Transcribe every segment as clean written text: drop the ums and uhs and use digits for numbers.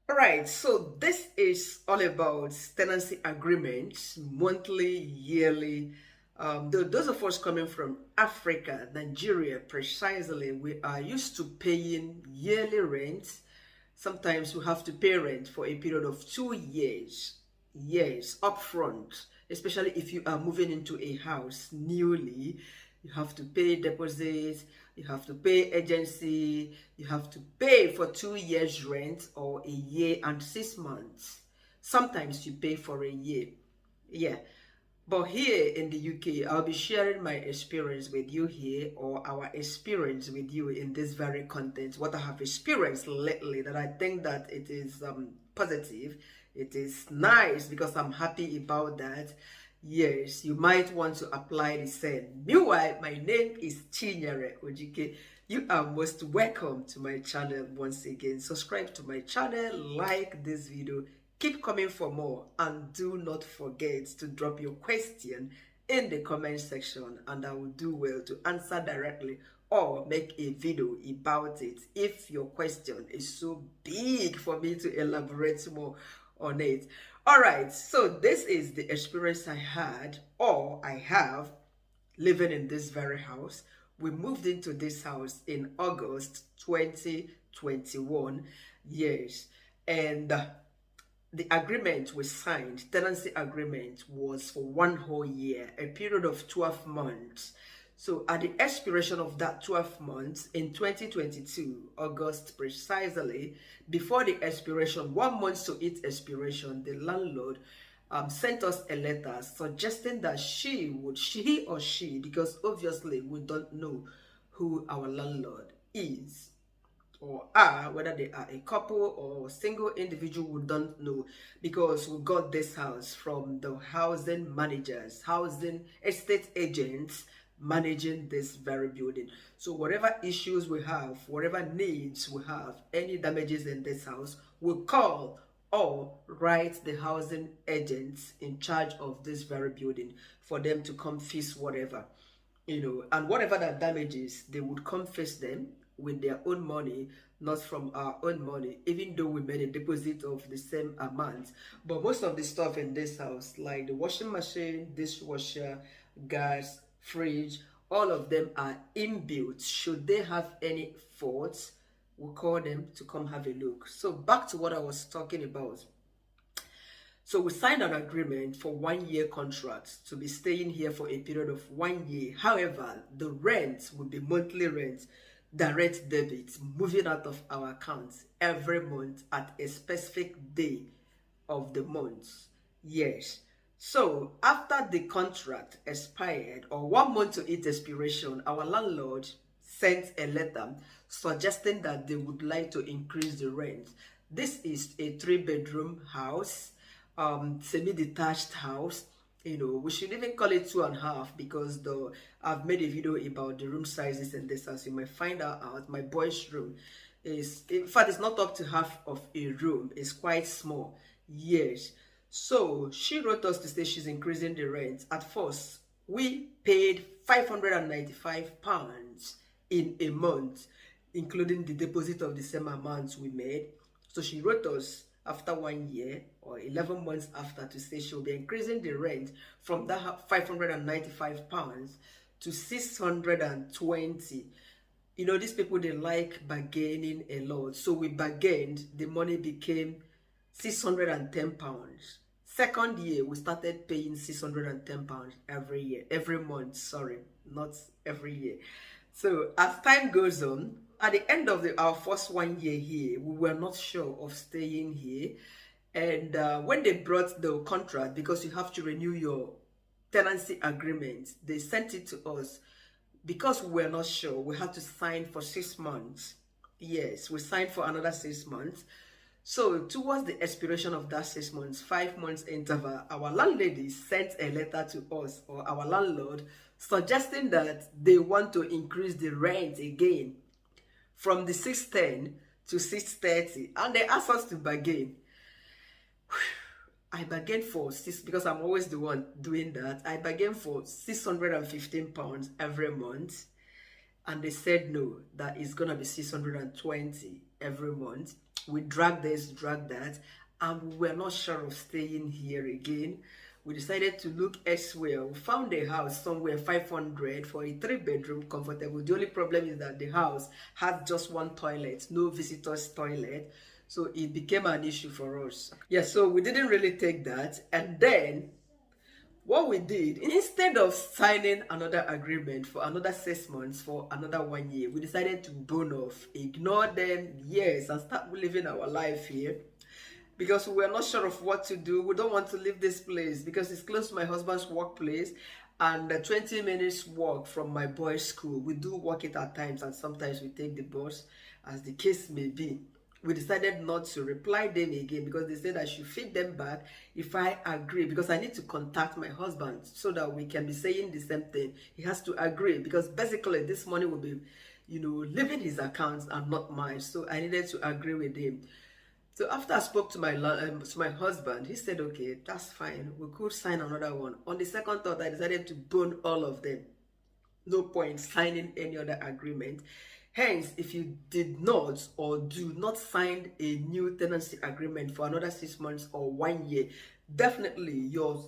All right, so this is all about tenancy agreements, monthly, yearly. Those of us coming from Africa, Nigeria, precisely, we are used to paying yearly rent. Sometimes we have to pay rent for a period of 2 years, upfront, especially if you are moving into a house newly. You have to pay deposits, you have to pay agency, you have to pay for 2 years rent or a year and 6 months. Sometimes you pay for a year. Yeah. But here in the UK, I'll be sharing my experience with you here, or our experience with you in this very content, what I have experienced lately, that I think that it is positive. It is nice because I'm happy about that. Yes, you might want to apply the same. Meanwhile, my name is Chinyere Ojike. You are most welcome to my channel once again. Subscribe to my channel, like this video, keep coming for more, and do not forget to drop your question in the comment section, and I will do well to answer directly or make a video about it if your question is so big for me to elaborate more on it. All right, so this is the experience I had, or I have, living in this very house. We moved into this house in August 2021. Yes, and the agreement we signed, tenancy agreement, was for 1 whole year, a period of 12 months. So at the expiration of that 12 months in 2022, August precisely, before the expiration, 1 month to its expiration, the landlord sent us a letter suggesting that he or she, because obviously we don't know who our landlord is or are, whether they are a couple or single individual, we don't know, because we got this house from the housing managers, housing estate agents managing this very building. So whatever issues we have, whatever needs we have, any damages in this house, we'll call or write the housing agents in charge of this very building for them to come fix whatever, and whatever that damages, they would come fix them with their own money, not from our own money, even though we made a deposit of the same amount. But most of the stuff in this house, like the washing machine, dishwasher, gas, fridge, all of them are inbuilt. Should they have any faults, we'll call them to come have a look. So back to what I was talking about. So we signed an agreement for 1 year contract to be staying here for a period of 1 year. However, the rent will be monthly rent, direct debit, moving out of our accounts every month at a specific day of the month. Yes. So after the contract expired, or 1 month to its expiration, our landlord sent a letter suggesting that they would like to increase the rent. This is a 3-bedroom house, semi-detached house. We should even call it 2.5, because though I've made a video about the room sizes in this house, you might find out my boy's room is, in fact, it's not up to half of a room. It's quite small. Yes. So she wrote us to say she's increasing the rent. At first, we paid £595 in a month, including the deposit of the same amount we made. So she wrote us after 1 year or 11 months after to say she'll be increasing the rent from that £595 to 620. These people, they like bargaining a lot. So we bargained, the money became £610. Second year, we started paying £610 every month, sorry, not every year. So as time goes on, at the end of our first 1 year here, we were not sure of staying here. And when they brought the contract, because you have to renew your tenancy agreement, they sent it to us. Because we were not sure, we had to sign for 6 months. Yes, we signed for another 6 months. So towards the expiration of that 6 months, 5 months interval, our landlady sent a letter to us, or our landlord, suggesting that they want to increase the rent again from the 610 to 630, and they asked us to bargain. I bargained for because I'm always the one doing that. I bargained for £615 every month, and they said no, that is gonna be 620 every month. We dragged this, dragged that, and we were not sure of staying here again. We decided to look elsewhere. We found a house somewhere 500 for a 3-bedroom, comfortable. The only problem is that the house had just one toilet, no visitors toilet. So it became an issue for us. Yeah, so we didn't really take that. And then what we did, instead of signing another agreement for another 6 months, for another 1 year, we decided to bone off, ignore them, yes, and start living our life here. Because we were not sure of what to do. We don't want to leave this place because it's close to my husband's workplace and 20 minutes walk from my boys' school. We do walk it at times, and sometimes we take the bus, as the case may be. We decided not to reply them again because they said I should feed them back if I agree, because I need to contact my husband so that we can be saying the same thing. He has to agree because basically this money will be, leaving his accounts and not mine. So I needed to agree with him. So after I spoke to my husband, he said, okay, that's fine. We could sign another one. On the second thought, I decided to burn all of them. No point signing any other agreement. Hence, if you did not or do not sign a new tenancy agreement for another 6 months or 1 year, definitely your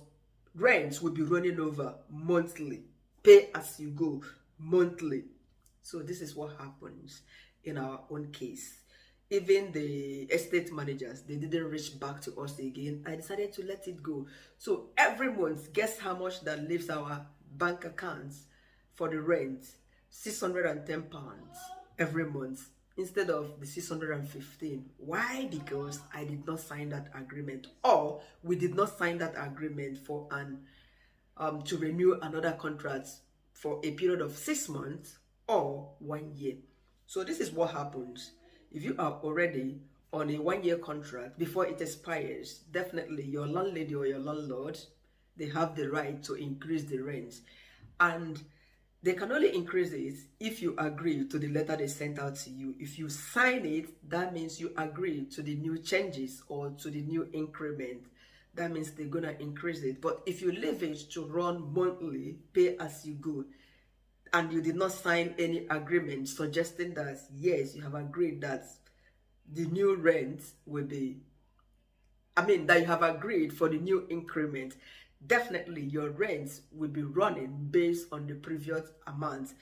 rent will be running over monthly. Pay as you go monthly. So this is what happens in our own case. Even the estate managers, they didn't reach back to us again. I decided to let it go. So every month, guess how much that leaves our bank accounts for the rent? £610 every month instead of the 615. Why? Because I did not sign that agreement, or we did not sign that agreement for to renew another contract for a period of 6 months or 1 year. So this is what happens. If you are already on a 1 year contract, before it expires, definitely your landlady or your landlord, they have the right to increase the rent. And they can only increase it if you agree to the letter they sent out to you. If you sign it, that means you agree to the new changes or to the new increment. That means they're going to increase it. But if you leave it to run monthly, pay as you go, and you did not sign any agreement suggesting that, yes, you have agreed that the new rent will be, that you have agreed for the new increment, definitely your rent will be running based on the previous amount.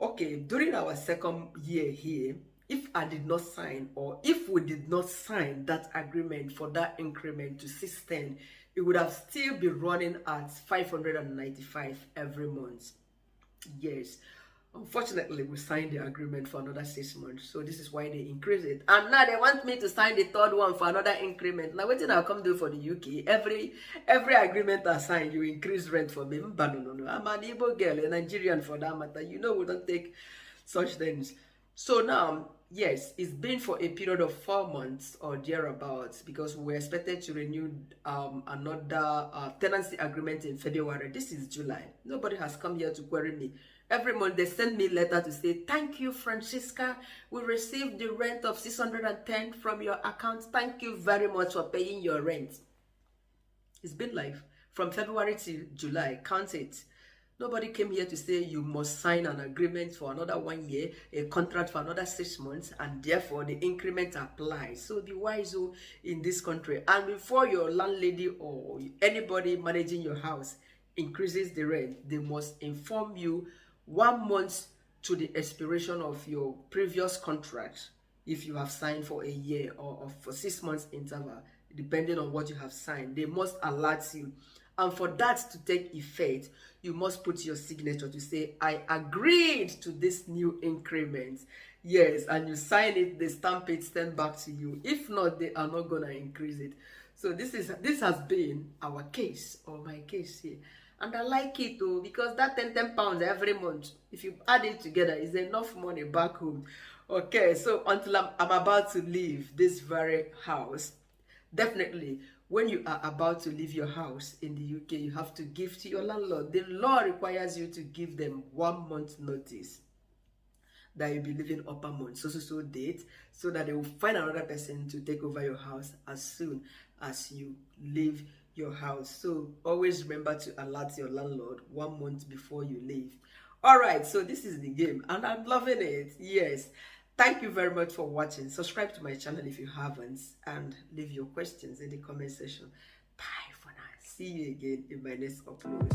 Okay, during our second year here, if I did not sign, or if we did not sign that agreement for that increment to 610, it would have still been running at 595 every month. Yes, unfortunately we signed the agreement for another 6 months, so this is why they increase it. And now they want me to sign the third one for another increment. Now what did I come do for the UK? Every agreement I sign, you increase rent for me. But no, I'm an Igbo girl, a Nigerian for that matter. We don't take such things. So now, yes, it's been for a period of 4 months or thereabouts, because we were expected to renew another tenancy agreement in February. This is July. Nobody has come here to query me. Every month they send me a letter to say, thank you, Francisca. We received the rent of 610 from your account. Thank you very much for paying your rent. It's been like from February to July. Count it. Nobody came here to say you must sign an agreement for another 1 year, a contract for another 6 months, and therefore the increment applies. So be wise in this country. And before your landlady or anybody managing your house increases the rent, they must inform you 1 month to the expiration of your previous contract, if you have signed for a year or for 6 months interval, depending on what you have signed. They must alert you. And for that to take effect, you must put your signature to say, I agreed to this new increment. Yes, and you sign it, they stamp it, send back to you. If not, they are not going to increase it. So this has been our case, or my case here. And I like it though, because that £10 every month, if you add it together, is enough money back home. Okay, so until I'm about to leave this very house, definitely, when you are about to leave your house in the UK, you have to give to your landlord. The law requires you to give them 1 month notice that you'll be living upper month, so date, so that they will find another person to take over your house as soon as you leave your house. So always remember to alert your landlord 1 month before you leave. All right, so this is the game, and I'm loving it. Yes. Thank you very much for watching. Subscribe to my channel if you haven't, and leave your questions in the comment section. Bye for now. See you again in my next upload.